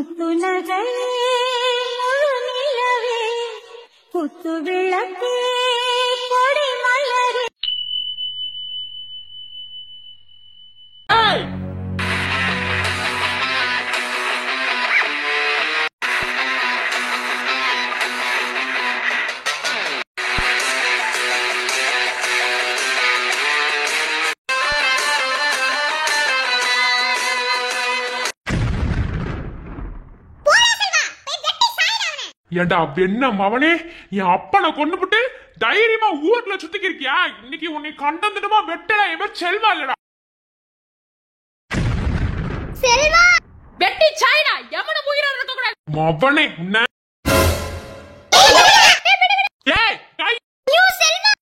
முத்துநகை முழு நிலவே முத்து விளக்கே கொடி மலரே. ஏண்டா வெண்ண மவனே, என் அப்பனை கொண்டுபிட்டு தைரியமா ஊர்ல சுத்திக்கிருக்கியா? இன்னைக்கு உன்னை கண்டந்துடுமா வெட்டல. இவர் செல்வா இல்லடா. செல்வா வெட்டி சாய்டா, எவன உயிரோட இருக்க கூடாது. மவனே உன்ன ஏய் கை யூ செல்வா.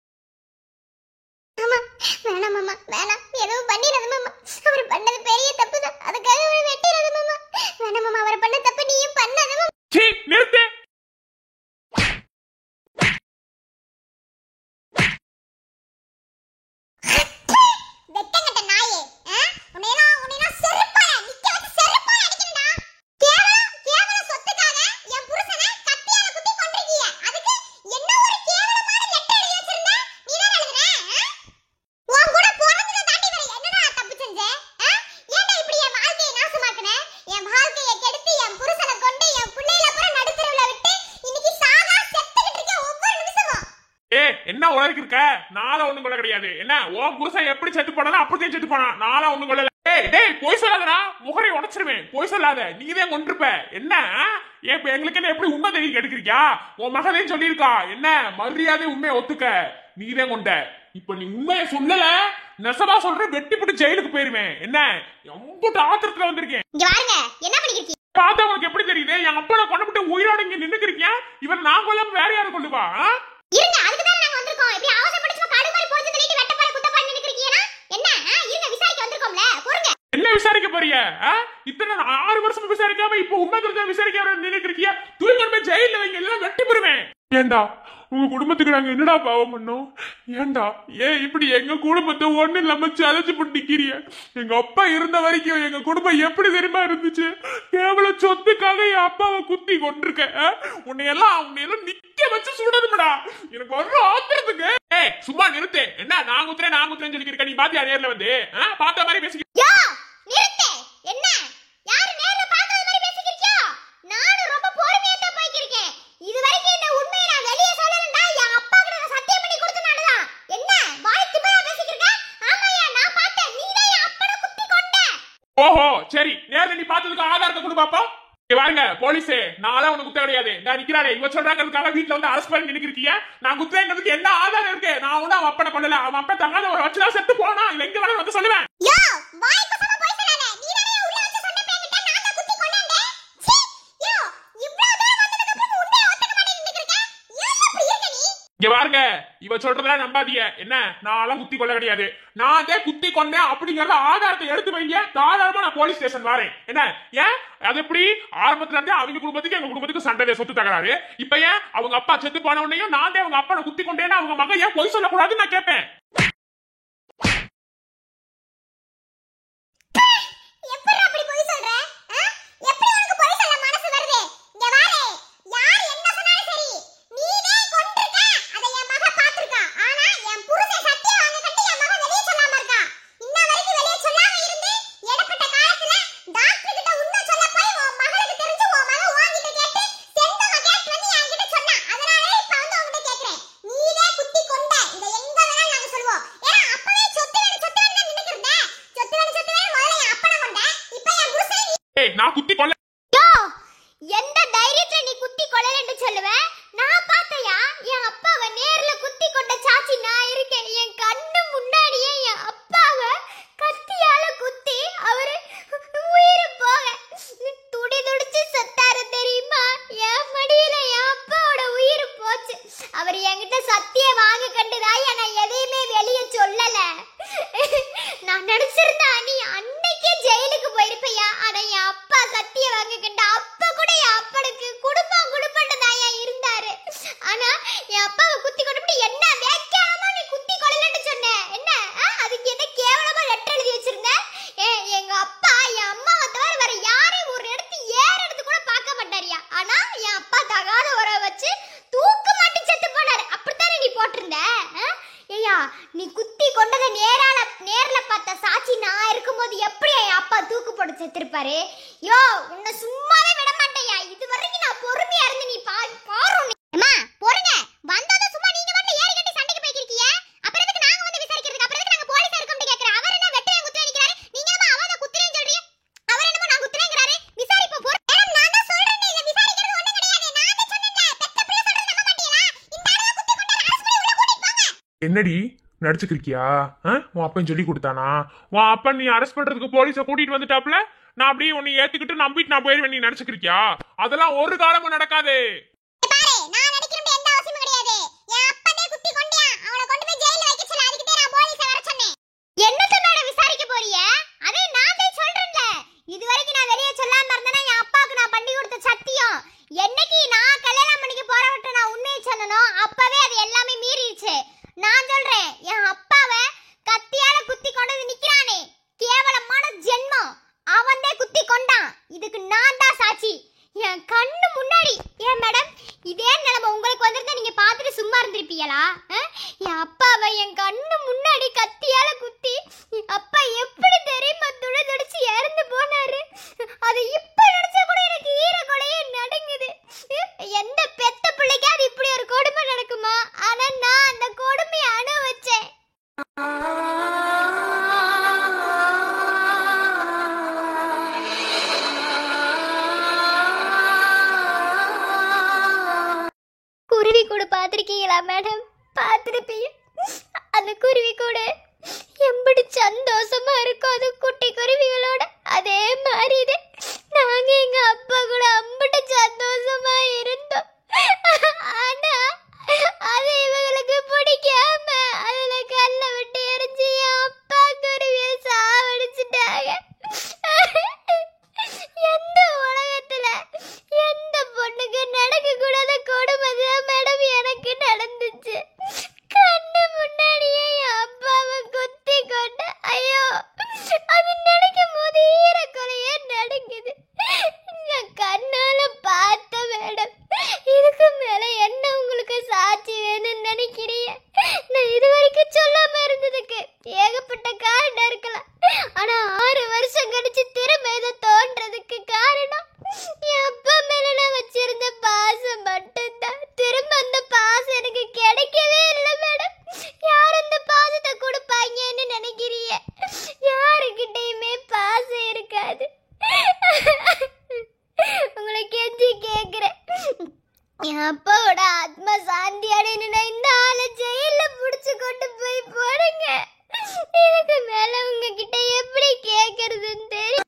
மாமா வேணாம் மாமா வேணாம், எதுவும் பண்ணிடாத மாமா. அவர் பண்ணது பெரிய தப்பு தான், அதுக்காக அவரை வெட்டிடாத மாமா. வேணாம் மாமா, அவர் பண்ண தப்பு நீயும் பண்ணாத மாமா. சீ நிறுத்து. வெட்டங்கட்ட நாயே, உன்னைனா செருப்பால நிக்க வச்சு செருப்பால அடிக்கணும்டா. கேவல சொத்துக்காக என் புருஷனை கத்தியால குத்தி கொன்றிருக்கீங்க. அதுக்கு என்ன ஒரு கேவலமான லெட்டர் எழுதி வச்சிருந்தா நீ தான் எழுதுற? உன் கூட போறதுல தாண்டி வேற என்னடா தப்பு செஞ்ச? ஏன்டா இப்படி என் வாழ்க்கையை நாசமாக்குன? என் வாழ்க்கையை கெடுத்து என் புருஷனை கொண்டு என் பிள்ளைகளை பூரா நடுத்தெருவுல விட்டு இன்னைக்கு சாகா செத்துக்கிட்டு இருக்க ஒவ்வொரு நிமிஷமும். என்ன உலகிட்டு இருக்க? நாளா ஒண்ணும் கொள்ள கிடையாது. என்ன உன் புருஷன் எப்படி செத்து போனா அப்படியே செத்து போனா. நாளா ஒண்ணும் கொள்ளல. டேய் போய் சொல்லாதடா, முகரை உடைச்சிருவேன். போய் சொல்லாத, நீதான் கொண்டிருப்ப. என்ன எங்களுக்கு என்ன எப்படி உண்மை தெரியும் எடுக்கிறியா? உன் மகனே சொல்லியிருக்கா. என்ன மரியாதை உண்மையை ஒத்துக்க, நீதான் கொண்ட. இப்ப நீ உண்மையை சொல்லல, நெசமா சொல்ற, வெட்டி போட்டு ஜெயிலுக்கு போயிருவேன். என்ன எம்புட்டு ஆத்திரத்துல வந்திருக்கேன். இங்க வாருங்க, என்ன பண்ணிருக்கீங்க? பார்த்தா உனக்கு எப்படி தெரியுது? என் அப்பனை கொண்டுபிட்டு உயிரோட இங்க நின்னுக்கிறியா? இவன் நான் கொல்லாம வேற யாரும் கொண்டுவா? இருங்க, அதுக்கு தான் நாங்க வந்திருக்கோம். இப்படி அவசரப்பட்டு காடு மாதிரி போறது சொல்லிட்டு வெட்டப்பார குத்தப்பார நின்னுக்கிறியனா? என்ன இருங்க, விசாரிக்க வந்திருக்கோம்ல, பொறுங்க. என்ன விசாரிக்க போறிய? இத்தனை 6 வருஷம் விசாரிக்காம இப்ப உண்மை தெரிஞ்ச விசாரிக்க நினைக்கிறியா? தூக்கி ஜெயில வைங்க, எல்லாம் வெட்டி போடுவேன். ஏண்டா உங்க குடும்பத்துக்கு நாங்க என்னடா பாவம் பண்ணோம்? ஏண்டா இப்படி எங்க குடும்பத்தை ஒண்ணு இல்லாம சதைச்சு போட்டு நிக்கிறிய? எங்க அப்பா இருந்த வரைக்கும் எங்க குடும்பம் எப்படி தெரியுமா இருந்துச்சு? கேவல சொத்துக்காக என் அப்பாவை குத்தி கொண்டிருக்க. உன்னையெல்லாம் நிக்க வச்சு சுடணும்டா. எனக்கு வர்ற ஆத்திரத்துக்கு சும்மா நிறுத்து. என்ன நான் குத்துறேன்னு சொல்லிருக்க? நீ பாத்தியா நேர்ல வந்து? பார்த்த மாதிரி பேசி நிறுத்து. என்ன யாரு நேர்ல பார்த்தது மாதிரி பேசிக்கிறியா? நானும் ரொம்ப பொறுமையா தான் போய்க்கிருக்கேன். இதுவரைக்கும் இந்த உண்மையை நான் வெளிய சொல்லலடா. என் அப்பா கிட்ட நான் சத்தியம் பண்ணி கொடுத்தனாலதான். என்ன வாய் திமிரா பேசிக்கிற? ஆமாயா, நான் பார்த்தேன். நீ தான் என் அப்பனை குத்தி கொண்ட. ஓஹோ சரி, நேர்ல நீ பார்த்ததுக்கு ஆதாரத்தை கொடு பாப்போம். வாருங்க போலீஸே, நான்லாம் உனக்கு குத்த கிடையாது. நான் நிக்கிறானே இவ சொல்றாங்கிறதுக்காக வீட்டுல வந்து அரெஸ்ட் பண்ணி நினைக்கிறீங்க. நான் குத்தேங்கிறதுக்கு என்ன ஆதாரம் இருக்கு? நான் ஒன்னும் அவன் அப்பனை கொள்ளல. அவன் அப்பா தங்காத ஒரு வச்சுதான் செத்து போனா. இல்ல எங்க வேணாலும் வந்து சொல்லுவேன். யோ வாய் பசமா போய் சொல்லாத. நீ தானே உள்ள வச்சு சொன்ன பேங்கிட்ட நான் தான் குத்தி கொண்டேன். சீ யோ இவ்ளோ தூரம் வந்ததுக்கு அப்புறம் உண்மையை ஒத்துக்க மாட்டேன்னு நினைக்கிறீங்க? ஏன் அப்படி இருக்க நீ? இங்க பாருங்க, இவ சொல்றதெல்லாம் நம்பாதீங்க. என்ன நான்லாம் குத்தி கொள்ள கிடையாது. நான் தான் குத்தி கொண்டேன் அப்படிங்கறத ஆதாரத்தை எடுத்து வைங்க. தாராளமா நான் போலீஸ் ஸ்டேஷன் வரேன். என்ன ஏன் அது எப்படி? ஆரம்பத்துல இருந்தே அவங்க குடும்பத்துக்கு எங்க குடும்பத்துக்கு சண்டை, சொத்து தகராறு. இப்ப ஏன் அவங்க அப்பா செத்து போன உடனேயும் நான் தான் அவங்க அப்பனை குத்தி கொண்டேன்னு அவங்க மகன் ஏன் பொய் சொல்லக்கூடாதுன்னு நான் கேட்பேன். எப்படி அப்படி போய் சொல்ற? எப்படி உனக்கு போய் சொல்ல மனசு வருது? இங்க பாரு, யார் என்ன சொன்னாலும் சரி, நீனே கொன்றிருக்க. அத என் மக பாத்துர்க்கா. ஆனா என் புருஷன் சத்தியம் வாங்க கட்டி என் மக வெளிய சொல்லாம இருக்கா. இன்ன வரைக்கும் வெளிய சொல்லாம இருந்து இடப்பட்ட காலத்துல டாக்டர் கிட்ட உண்மை சொல்ல போய் உன் மகளுக்கு தெரிஞ்சு உன் மக வாங்கிட்டு கேட்டு செந்தம கேட்டு வந்து என்கிட்ட சொன்னா. அதனால இப்ப வந்து உன்கிட்ட கேக்குறேன். நீனே குத்தி கொண்ட. இத எங்க வேணாலும் நாங்க சொல்வோம். ஏன்னா அப்பவே சொத்து வேணும் நின்னுக்கிருந்த. சொத்து வேணும் முதல்ல என் அப்பனை கொண்ட. இப்ப என் புருஷன் நான் குத்தி கொள்ள எந்த தைரியத்துல நீ குத்தி கொள்ளலன்னு சொல்லுவ? நான் பார்த்தையா என் அப்பாவை நேர்ல குத்தி கொண்ட சாட்சி நான் இருக்கேன். என் கண்ணு முன்னாடியே என் அப்பாவை கத்தியால குத்தி அவரு உயிர் போக துடி துடிச்சு செத்தாரு தெரியுமா? என் மடியில என் அப்பாவோட உயிர் போச்சு. அவர் என்கிட்ட சத்தியம் வாங்க கண்டுதாயா நான் எதையுமே வெளியே சொல்லல. நான் நினைச்சிருந்தா நீ அன்னைக்கே ஜெயிலுக்கு போயிருப்பையா. ஆனா என் அப்பா சத்தியம் வாங்க கண்ட அப்பா கூட என் அப்பனுக்கு குடும்பம் இருந்தாரு. ஆனா என் அப்பாவை குத்தி கொண்டு என்ன வேக்காம நீ குத்தி கொள்ளலன்னு சொன்ன. என்ன அதுக்கு என்ன கேவலமா லெட்டர் எழுதி வச்சிருந்த? எங்க அப்பா என் அம்மாவை தவிர வேற யாரையும் ஒரு இடத்து ஏற எடுத்து கூட அப்பா தூக்கு போட்டு செத்துருப்பாரு. யோ உன்னை சும்மாவே விட மாட்டேயா. இது வரைக்கும் நான் பொறுமையா இருந்து நீ பாரு. அம்மா பொறுங்க. வந்ததும் சும்மா நீங்க வந்து ஏறி கட்டி சண்டைக்கு போய்க்கிருக்கீங்க. அப்புறம் எதுக்கு நாங்க வந்து விசாரிக்கிறதுக்கு? அப்புறம் எதுக்கு நாங்க போலீஸ் இருக்கோம்னு கேக்குறேன். அவர் என்ன வெட்டவே குத்துறே நிக்கிறாரு. நீங்க என்ன அவத குத்துறேன்னு சொல்றீங்க? அவர் என்னமோ நான் குத்துறேங்கறாரு. விசாரிப்போம் பொறு. மேடம் நான் தான் சொல்றேனே இல்ல விசாரிக்கிறது ஒண்ணு கிடையாது. நான் தான் சொன்னேன்ல. பெத்த பிள்ளை சொல்றது நம்ப மாட்டீங்களா? இந்த ஆளை குத்தி கொண்டாரு. அரசு பண்ணி உள்ள கூட்டிட்டு போங்க. என்னடி நடிச்சுக்கிறியா? உன் அப்பன் சொல்லி கொடுத்தானா? உன் அப்பன் நீ அரெஸ்ட் பண்றதுக்கு போலீஸை கூட்டிட்டு வந்துட்டாப்ல, நான் அப்படியே உன்னை ஏத்துக்கிட்டு நம்பிட்டு நான் போயிருவேன். நீ நடிச்சுக்கிறியா? அதெல்லாம் ஒரு காலமும் நடக்காது. பாரு நான் நடிக்கிறேன் எந்த அவசியமும் கிடையாது. என் அப்பனே குத்தி கொண்டியா அவனை கொண்டு போய் ஜெயில்ல வைக்க சொல்ல. அதுக்கு தான் நான் போலீஸை வர சொன்னேன். என்னத்த மேடம் விசாரிக்க போறிய? அதே நான் தான் சொல்றேன்ல. இது வரைக்கும் நான் வெளியே சொல்லாம இருந்தேன்னா என் அப்பாவுக்கு நான் பண்ணி கொடுத்த சத்தியம். என்னைக்கு நான் கல்யாணம் பண்ணிக்க போறவட்ட நான் உண்மையை சொன்னனோ அப்பவே அது எல்லாமே மீறிடுச்சு. நான் சொல்றேன், என் அப்பாவை கத்தியால குத்தி கொண்டு நிக்கிறானே கேவலமான ஜென்மம், அவன்தே குத்தி கொண்டான். இதுக்கு நான் தான் சாட்சி. என் கண்ணு முன்னாடி. ஏன் மேடம் இதே நிலைமை உங்களுக்கு வந்திருந்தா நீங்க பார்த்துட்டு சும்மா இருந்திருப்பீங்களா? என் அப்பாவை என் கண்ணு முன்னாடி கத்தியால குத்தி என் அப்பா எப்படி தெரியுமா துடிச்சு இறந்து போனாரு. அது இப்ப நினைச்சா கூட எனக்கு ஈர கொலையே நடுங்குது. எந்த பெத்த பிள்ளைக்காவது இப்படி ஒரு கொடுமை நடக்குமா? ஆனா நான் அந்த கொடுமையை அனுபவிச்சேன். குருவி கூட பாத்திருக்கீங்களா மேடம்? பாத்திருப்பீங்க. அந்த குருவி கூட எம்படி சந்தோஷமா இருக்கும் அது குட்டி குருவிகளோட. அதே மாதிரி இது நாங்க எங்க அப்பா கூட அம்பட்டு சந்தோஷமா இருந்தோம். ஆனா அது இவங்களுக்கு பிடிக்காம அதுல கல்ல விட்டு எரிஞ்சு என் அப்பா குருவியை சாவடிச்சுட்டாங்க. எந்த உலகத்துல எந்த பொண்ணுக்கு நடக்க கூடாத கொடுமை தான் மேடம் எனக்கு நடந்துச்சு. கண்ணு முன்னாடியே என் அப்பாவை குத்தி கொண்டு ஐயோ அது நினைக்கும் போது ஈர கொலையே நடுங்குது. நான் கண்ணால பார்த்த மேடம். இதுக்கு மேல என்ன உங்களுக்கு சாட்சி வேணும்னு நினைக்கிறீங்க? நான் இது வரைக்கும் சொல்லாம இருந்ததுக்கு ஏகப்பட்ட காரணம் இருக்கலாம். ஆனா 6 வருஷம் கழிச்சு திரும்ப இதை தோன்றதுக்கு காரணம் என் அப்பா மேல நான் வச்சிருந்த பாசம் மட்டும்தான். திரும்ப அந்த பாசம் எனக்கு கிடைக்கவே இல்லை மேடம். யார் அந்த பாசத்தை கொடுப்பாங்கன்னு நினைக்கிறீங்க? யாருக்கிட்டையுமே பாசம் இருக்காது. உங்களை கெஞ்சி கேக்குறேன், என் அப்பாவோட ஆத்மா சாந்தி அடையணும்னா இந்த ஆளை ஜெயில புடிச்சு கொண்டு போய் போடுங்க. இதுக்கு மேல உங்ககிட்ட எப்படி கேக்குறதுன்னு தெரியும்.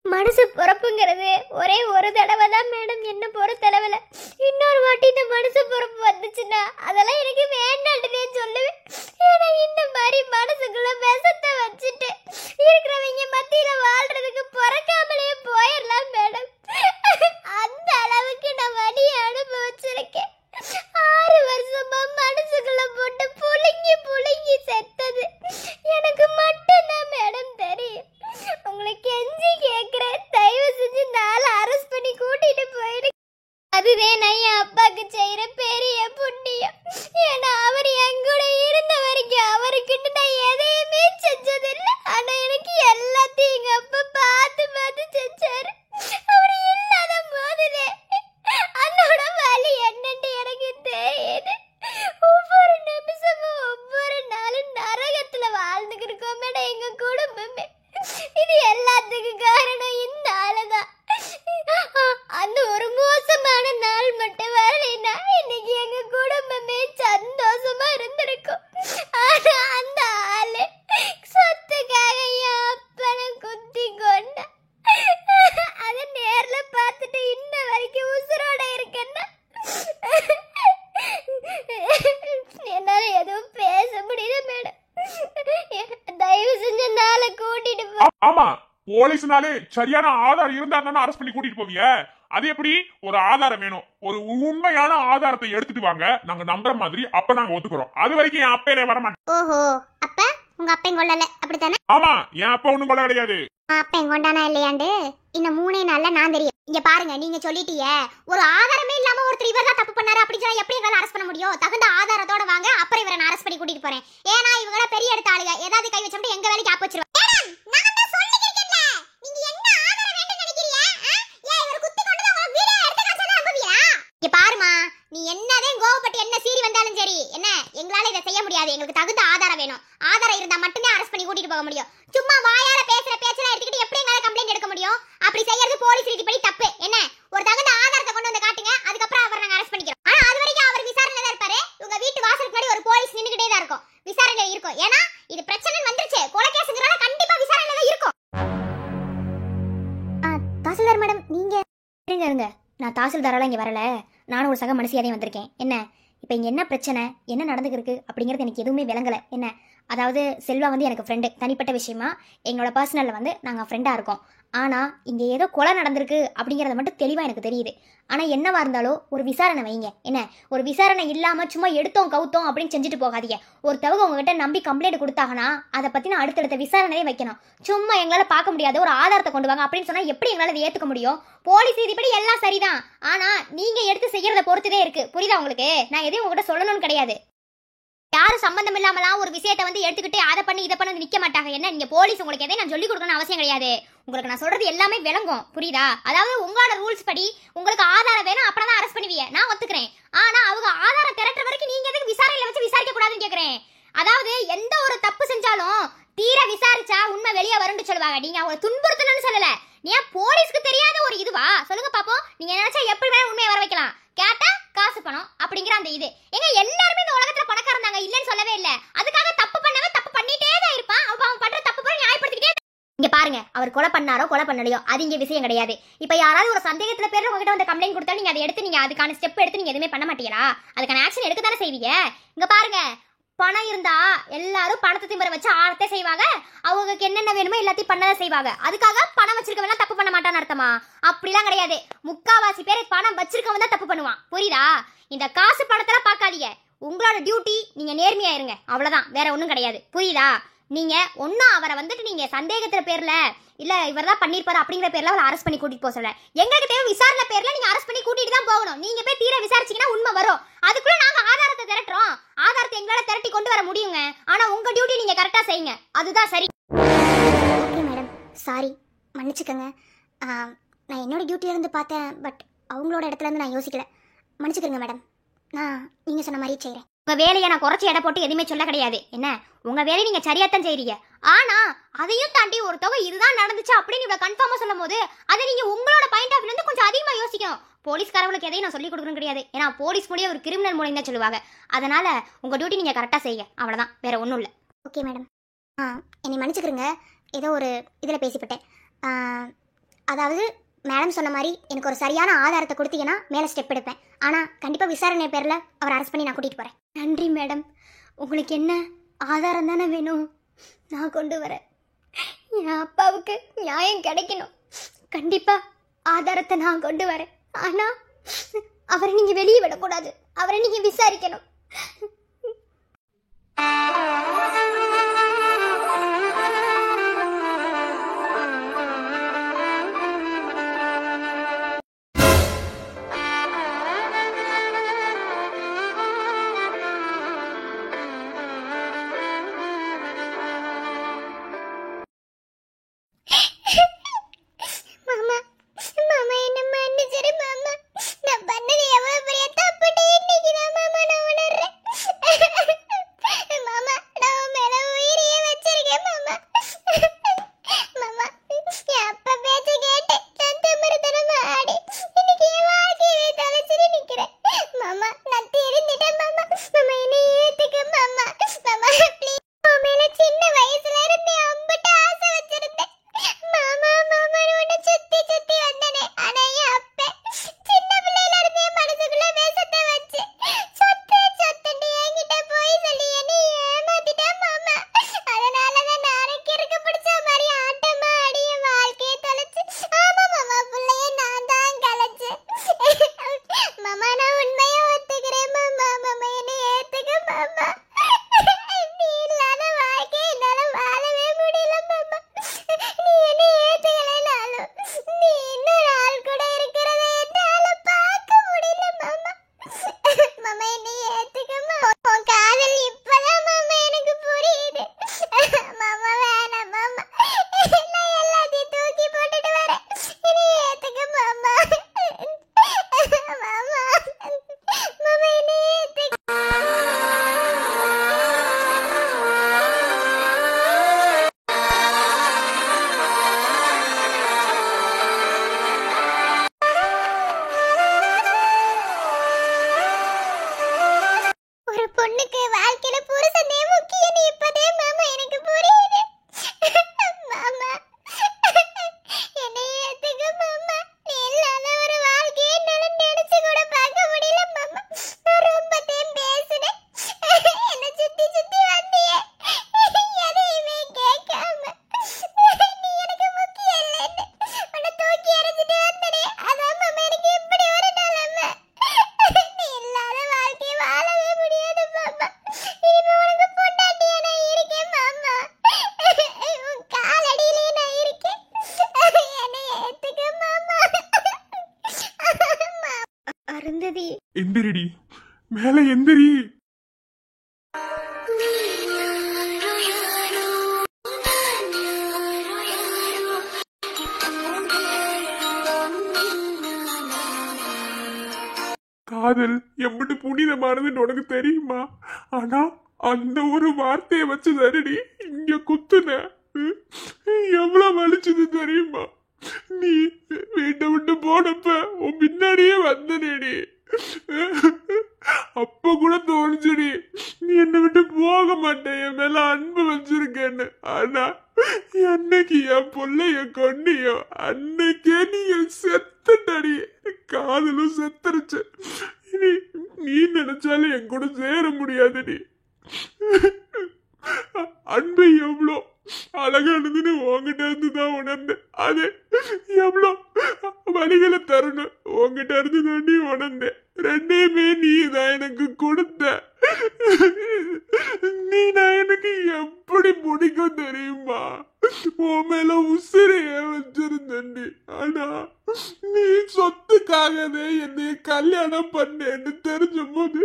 மனசு பொறப்புங்கிறது ஒரே ஒரு தடவை தான் மேடம். என்ன பொறுத்தளவுல இன்னொரு வாட்டி இந்த மனசு பொறப்பு வந்துச்சுன்னா அதெல்லாம் எனக்கு வேண்டாண்டுனே சொல்லுவேன். ஏன்னா இந்த மாதிரி மனசுக்குள்ள விஷத்தை வச்சுட்டு இருக்கிறவங்க மத்தியில வாழ்றதுக்கு பிறக்காமலே போயிடலாம் மேடம். அந்த அளவுக்கு நான் வலியை அனுபவிச்சிருக்கேன். 6 வருஷமா மனசுக்குள்ள போட்டு புழுங்கி புழுங்கி செத்தது எனக்கு மட்டும்தான் மேடம் தெரியும். உங்களுக்கு கெஞ்சி கேட்கிறேன், தயவு செஞ்சு நாளை அரெஸ்ட் பண்ணி கூட்டிட்டு போயிடு. அதுவே நான் என் அப்பாக்கு செய்யற பெரிய புண்ணியம். ஏன்னா அவர் என் கூட இருந்த வரைக்கும் அவருக்குன்னு நான் எதையுமே செஞ்சதில்லை. ஆனா எனக்கு எல்லாத்தையும் எங்க அப்பா பார்த்து பார்த்து செஞ்சாரு. அவர் இல்லாத போதுதே அதோட வலி என்னன்னு எனக்கு தெரியுது. ஒவ்வொரு நிமிஷமும் ஒவ்வொரு நாளும் நரகத்துல வாழ்ந்துட்டு இருக்கோம் மேடம் எங்க குடும்பமே. இது எல்லாத்துக்கும் காரணம் இந்த ஆளுதான். அந்த ஒரு மோசமான நாள் மட்டும் வரலைன்னா இன்னைக்கு எங்க குடும்பமே சந்தோஷமா இருந்திருக்கும். ஆனா அந்த ஆளு சொத்துக்காக என் அப்பனை குத்தி கொண்டா. அத நேர்ல பார்த்துட்டு இன்ன வரைக்கும் உசுரோட இருக்கேன்னா என்னால எதுவும் பேச முடியல மேடம். தயவு செஞ்ச நாளை கூட்டிட்டு போ. ஆமா, போலீஸ்னாலே சரியான ஆதாரம் இருந்தா தானே அரெஸ்ட் பண்ணி கூட்டிட்டு போவீங்க. அது எப்படி? ஒரு ஆதாரம் வேணும். ஒரு உண்மையான ஆதாரத்தை எடுத்துட்டு வாங்க, நாங்க நம்புற மாதிரி, அப்ப நாங்க ஒத்துக்கிறோம். அது வரைக்கும் என் அப்பையில வர மாட்டேன். ஓஹோ, அப்ப உங்க அப்பன் கொள்ளல அப்படித்தானே? ஆமா, என் அப்பா ஒண்ணும் கொள்ள கிடையாது. அப்பன் கொண்டானா இல்லையாண்டு இன்னும் 3 நாள்ல நான் தெரியும். இங்க பாருங்க, நீங்க சொல்லிட்டீங்க ஒரு ஆதாரமே இல்லாம ஒருத்தர் இவர்தான் தப்பு பண்ணாரு அப்படி சொன்னா எப்படி என்னால அரெஸ்ட் பண்ண முடியும்? தகுந்த போறேன். ஏன்னா இவங்கள பெரிய எடுத்த ஆளுங்க, ஏதாவது கை வச்சோம்னா எங்க வேலைக்கு ஆப் வச்சிருவேன். மேடம் நான் தான் சொல்லிருக்கேன்ல, நீங்க என்ன ஆதாரம் வேணும்னு நினைக்கிறீங்க? ஏன் இவர் குத்தி கொண்டு உங்களுக்கு வீடியோ எடுத்து காட்சா தான் நம்புவியா? இங்க பாருமா, நீ என்னதே கோவப்பட்டு என்ன சீறி வந்தாலும் சரி, என்ன எங்களால இத செய்ய முடியாது. எங்களுக்கு தகுந்த ஆதாரம் வேணும். ஆதாரம் இருந்தா மட்டுமே அரெஸ்ட் பண்ணி கூட்டிட்டு போக முடியும். சும்மா வாயால பேசுற பேச்செல்லாம் எடுத்துக்கிட்டு எப்படி எங்களால கம்ப்ளைண்ட் எடுக்க முடியும்? அப்படி செய்யறது போலீஸ் ரீதிப்படி தப்பு. என்ன ஒரு தகுந்த ஆதாரத்தை கொண்டு வந்து காட்டுங்க, அதுக்கப்புறம் அவரை நாங்க அரெஸ்ட் பண்ணிக்கிறோம். ஆனா அது வரைக்கும் அவர் விசாரணையில தான் இருப்பாரு. உங்க வீட்டு வாசலுக்கு முன்னாடி ஒரு போலீஸ் நின்னுகிட்டே தான் இருக்கும், விசாரணையில இருக்கும். ஏன்னா இது பிரச்சனை வந்துருச்சு, கொலை கேஸ்ங்கறனால கண்டிப்பா விசாரணையில தான் இருக்கும். தாசில்தார் மேடம் நீங்க இருங்க, நான் தாசில்தாரால இங்க வரல, நானும் ஒரு சக மனுஷியாவே வந்திருக்கேன். என்ன இப்போ இங்கே என்ன பிரச்சனை, என்ன நடந்துருக்கு அப்படிங்கிறது எனக்கு எதுவுமே விளங்கலை. என்ன அதாவது செல்வா வந்து எனக்கு ஃப்ரெண்டு, தனிப்பட்ட விஷயமா எங்களோட பர்சனலில் வந்து நாங்கள் ஃப்ரெண்டாக இருக்கோம். ஆனால் இங்கே ஏதோ கொலை நடந்திருக்கு அப்படிங்கிறத மட்டும் தெளிவாக எனக்கு தெரியுது. ஆனால் என்னவா இருந்தாலும் ஒரு விசாரணை வைங்க. என்ன ஒரு விசாரணை இல்லாமல் சும்மா எடுத்தோம் கவுத்தோம் அப்படின்னு செஞ்சுட்டு போகாதீங்க. ஒருத்தவங்க உங்ககிட்ட நம்பி கம்ப்ளைண்ட் கொடுத்தாங்கன்னா அதை பற்றின அடுத்தடுத்த விசாரணையே வைக்கணும். சும்மா எங்களால் பார்க்க முடியாது, ஒரு ஆதாரத்தை கொண்டு வாங்க அப்படின்னு சொன்னால் எப்படி எங்களால் இதை ஏற்றுக்க முடியும்? போலீஸ் இதுபடி எல்லாம் சரிதான், ஆனால் நீங்கள் எடுத்து செய்கிறத பொறுத்துதே இருக்குது. புரியுதா உங்களுக்கு? நான் எதையும் உங்ககிட்ட சொல்லணும்னு கிடையாது. யாரும் சம்பந்தம் இல்லாமலாம் ஒரு விஷயத்தை வந்து எடுத்துக்கிட்டு அதை பண்ணி இதை பண்ணி நிற்க மாட்டாங்க. என்ன நீங்க போலீஸ், உங்களுக்கு எதையும் நான் சொல்லிக் கொடுக்கணும்னு அவசியம் கிடையாது. உங்களுக்கு நான் சொல்றது எல்லாமே விளங்கும், புரியுதா? அதாவது உங்களோட ரூல்ஸ் படி உங்களுக்கு ஆதாரம் வேணும், அப்புறம் தான் அரெஸ்ட் பண்ணுவீங்க, நான் ஒத்துக்கிறேன். ஆனா அவங்க ஆதாரம் திரட்டுற வரைக்கும் நீங்க எதுக்கு விசாரணையில வச்சு விசாரிக்க கூடாதுன்னு கேக்குறேன். அதாவது எந்த ஒரு தப்பு செஞ்சாலும் தீர விசாரிச்சா உண்மை வெளியே வரும்னு சொல்லுவாங்க. நீங்க அவங்களை துன்புறுத்தணும்னு சொல்லல. ஏன் போலீஸ்க்கு தெரியாத ஒரு இதுவா? சொல்லுங்க பாப்போம். நீங்க நினைச்சா எப்படி வேணா உண்மையை வர வைக்கலாம், கேட்டா காசு பணம் அப்படிங்கிற அந்த இது. எங்க எல்லாருமே இந்த உலகத்துல பணக்காரங்க இருந்தாங்க, இல்லன்னு சொல்லவே இல்ல. அதுக்காக தப்பு பண்ணாம தப்பு பண்ணிட்டே தான் இருப்பான். அவன் பண்ற தப்பு போல நியாயப்படுத்திக்கிட்டே. இங்க பாருங்க, அவர் கொலை பண்ணாரோ கொலை பண்ணலையோ அது இங்க விஷயம் கிடையாது. இப்ப யாராவது ஒரு சந்தேகத்துல பேர்ல உங்ககிட்ட வந்து கம்ப்ளைண்ட் கொடுத்தா நீங்க அதை எடுத்து நீங்க அதுக்கான ஸ்டெப் எடுத்து நீங்க எதுவுமே பண்ண மாட்டீங்களா? அதுக்கான ஆக்ஷன் எடுக்க தானே செய்வீங்க. இங்க பாருங்க, பணம் இருந்தா எல்லாரும் பணத்தை திமிர வச்சு ஆழத்தை செய்வாங்க. அவங்களுக்கு என்னென்ன வேணுமோ எல்லாத்தையும் பண்ணதான் செய்வாங்க. அதுக்காக பணம் வச்சிருக்கவெல்லாம் தப்பு பண்ண மாட்டான்னு அர்த்தமா? அப்படிலாம் கிடையாது. முக்காவாசி பேர் பணம் வச்சிருக்கவன் தான் தப்பு பண்ணுவான், புரியுதா? இந்த காசு பணத்தெல்லாம் பார்க்காதீங்க. உங்களோட டியூட்டி நீங்க நேர்மையா இருங்க, அவ்வளவுதான், வேற ஒன்றும் கிடையாது, புரியுதா? நீங்க ஒன்னும் அவரை வந்துட்டு நீங்க சந்தேகத்துல பேர்ல இல்ல இவர் தான் பண்ணிருப்பாரு அப்படிங்கிற பேர்ல அவரை அரெஸ்ட் பண்ணி கூட்டிட்டு போக சொல்ல. எங்களுக்கு தேவை விசாரணை பேர்ல நீங்க அரெஸ்ட் பண்ணி கூட்டிட்டு தான் போகணும். நீங்க போய் தீர விசாரிச்சீங்கன்னா உண்மை வரும். அதுக்குள்ள நாங்க ஆதாரத்தை திரட்டுறோம். ஆதாரத்தை எங்களால திரட்டி கொண்டு வர முடியுங்க. ஆனா உங்க டியூட்டி நீங்க கரெக்டா செய்யுங்க, அதுதான் சரி. ஓகே மேடம், சாரி, மன்னிச்சுக்கங்க. நான் என்னோட டியூட்டில இருந்து பார்த்தேன், பட் அவங்களோட இடத்துல இருந்து நான் யோசிக்கல. மன்னிச்சுக்கங்க மேடம், நான் நீங்க சொன்ன மாதிரி செய்றேன். உங்க வேலையை நான் குறைச்சி எடை போட்டு எதுவுமே சொல்ல கிடையாது. என்ன உங்க வேலையை நீங்க சரியாத்தான் செய்றீங்க. ஆனா அதையும் தாண்டி ஒரு தொகை இதுதான் நடந்துச்சு அப்படின்னு இவ்வளவு கன்ஃபார்மா சொல்லும் போது அதை நீங்க உங்களோட பாயிண்ட் ஆஃப் இருந்து கொஞ்சம் அதிகமா யோசிக்கணும். போலீஸ்காரங்களுக்கு எதையும் நான் சொல்லி கொடுக்கணும் கிடையாது. ஏன்னா போலீஸ் மூலியம் ஒரு கிரிமினல் மூலியம் தான் சொல்லுவாங்க. அதனால உங்க டியூட்டி நீங்க கரெக்டா செய்யுங்க, அவ்வளவுதான், வேற ஒன்றும் இல்லை. ஓகே மேடம், என்னை மன்னிச்சுக்கிறங்க, ஏதோ ஒரு இதில் பேசிப்பட்டேன். அதாவது மேடம் சொன்ன மாதிரி எனக்கு ஒரு சரியான ஆதாரத்தை கொடுத்தீங்கன்னா மேலே ஸ்டெப் எடுப்பேன். ஆனால் கண்டிப்பாக விசாரணை பேரில் அவர் அரெஸ்ட் பண்ணி நான் கூட்டிகிட்டு போகிறேன். நன்றி மேடம். உங்களுக்கு என்ன ஆதாரம் தானே வேணும், நான் கொண்டு வரேன். என் அப்பாவுக்கு நியாயம் கிடைக்கணும், கண்டிப்பாக ஆதாரத்தை நான் கொண்டு வரேன். ஆனால் அவரை நீங்கள் வெளியே விடக்கூடாது, அவரை நீங்கள் விசாரிக்கணும். வாழ்க்கையில புருஷனே முக்கியம் இப்பதே மாமா எனக்கு புரியுது. மாமா என்னை ஏத்துக்க மாமா. நீ இல்லாத ஒரு வாழ்க்கையை என்னால நினைச்சு கூட பார்க்க முடியல மாமா. நான் ரொம்ப பேசுனேன், என்ன சுத்தி சுத்தி வந்தியே, எதையுமே கேட்காம. நீ எனக்கு முக்கியம் இல்லைன்னு உன்னை தூக்கி எறிஞ்சிட்டு வந்தனே, அதான் மாமா எனக்கு இப்படி ஒரு நிலைமை. நீ இல்லாத வாழ்க்கையை வாழவே முடியாது மாமா. இனிமே உனக்கு பொண்டாட்டியா நான் இருக்கேன் மாமா. உன் காலடியிலே நான் இருக்கேன். என்னை ஏத்துக்க மாமா. அருந்ததி எந்திரிடி, மேல எந்திரி. காதல் எம்பிட்டு புனிதமானதுன்னு உனக்கு தெரியுமா? ஆனா அந்த ஒரு வார்த்தையை வச்சு தரடி இங்க குத்துன. எவ்வளவு வலிச்சது தெரியுமா? நீ வீட்டை விட்டு போனப்ப உன் பின்னாடியே வந்தனேடி. அப்ப கூட தோணுச்சுடி நீ என்னை விட்டு போக மாட்டேன், என் மேல அன்பு வச்சிருக்கேன்னு. ஆனா அன்னைக்கு என் பொள்ளைய கொண்டியோ அன்னைக்கே நீ செத்துட்டடி. காதலும் செத்துருச்சு. இனி நீ நினைச்சாலும் என் கூட சேர முடியாதுடி. அன்பு எவ்வளோ அழகானதுன்னு உங்ககிட்ட இருந்துதான் உணர்ந்தேன். அது எவ்வளோ வழிகளை தரணும் உங்ககிட்ட இருந்துதான் நீ உணர்ந்தேன். ரெண்டையுமே நீ தான் எனக்கு கொடுத்த. நீ நான் எனக்கு எப்படி பிடிக்கும் தெரியுமா? உன் மேல உசிரைய வச்சிருந்தேன்டி. ஆனா நீ சொத்துக்காகவே என்னைய கல்யாணம் பண்ணேன்னு தெரிஞ்ச போது